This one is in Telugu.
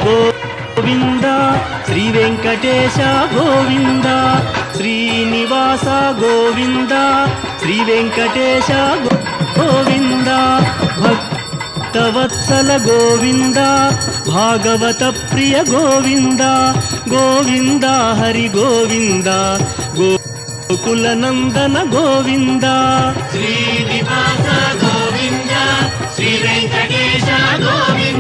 గోవింద శ్రీ వెంకటేశ గోవింద శ్రీనివాస గోవింద శ్రీ వెంకటేశ గోవింద భక్తవత్సల గోవింద భాగవత ప్రియ గోవింద గోవింద హరి గోవింద గోకుల నందన గోవింద శ్రీనివాస గోవింద శ్రీ వెంకటేశ గోవింద